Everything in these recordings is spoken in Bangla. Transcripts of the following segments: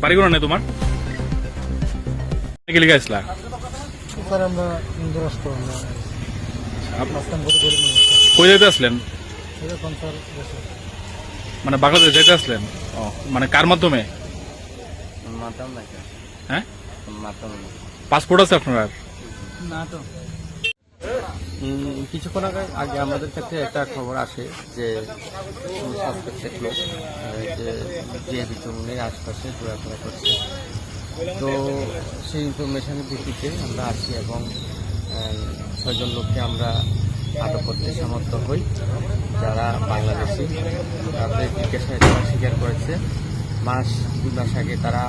বাড়ি কোনো নেই তোমার? কি লিখে আসলা? স্যার আমরা ইন্দ্রাস্ত কই যেতে আসলেন? এরকম স্যার দেশে। মানে বাংলাদেশ যেতে আসলেন? ও মানে কার মাধ্যমে? মাতাম না কেন? হ্যাঁ, মাতাম না। পাসপোর্ট আছে আপনার? না তো কিছুক্ষণ আগে আমাদের কাছে একটা খবর আসে যে সাসপেক্টেড লোক যে বিচরণের আশপাশে ঘোরাফেরা করছে। তো সেই ইনফরমেশনের ভিত্তিতে আমরা আসি এবং 6 জন লোককে আমরা আটক করতে সমর্থ হই, যারা বাংলাদেশি। তাদের জিজ্ঞাসায় তারা স্বীকার করেছে 2 মাস আগে তারা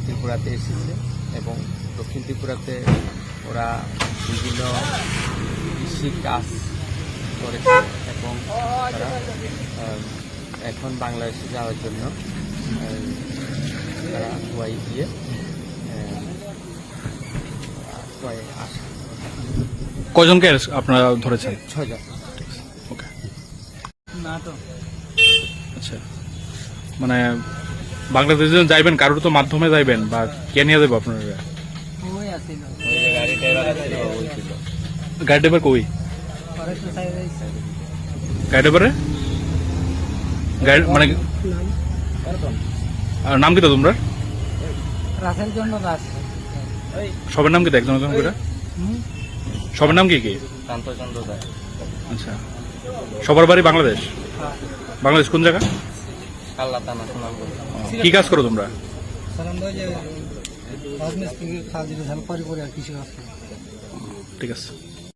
ত্রিপুরাতে এসেছে এবং দক্ষিণ ত্রিপুরাতে ওরা বিভিন্ন কৃষি কাজ করেছে এবং তারা এখন বাংলাদেশে যাওয়ার জন্য তারা কুয়াই দিয়ে কুয়াই আসে। কয়জনকে আপনারা ধরেছেন? 6 জন। ওকে, না তো আচ্ছা। মানে বাংলাদেশে যখন যাইবেন কারোর তো মাধ্যমে যাইবেন বা কে নিয়ে যাবো আপনারা? ওই আসিল গাড়ি ড্রাইভার ছিল, ওই ছিল। গাড়ি ড্রাইভার কই? ফরেস্ট সাইড গাড়ি ড্রাইভারে গাড়ি মানে আর নাম কি তো তোমরা? রাসেল জন্য দাস। সবার নাম কি তো একজন একজন করে? সবার নাম কি কি? কান্তচন্দ্র দাস। আচ্ছা, সবার বাড়ি বাংলাদেশ? বাংলাদেশ কোন জায়গা? কাল্লা থানা সুনাম। কি কাজ করো তোমরা? স্যার আমরা যে রাজমিস্ত্রির কাজ হেল্প করি আর কিছু আছে। ঠিক আছে।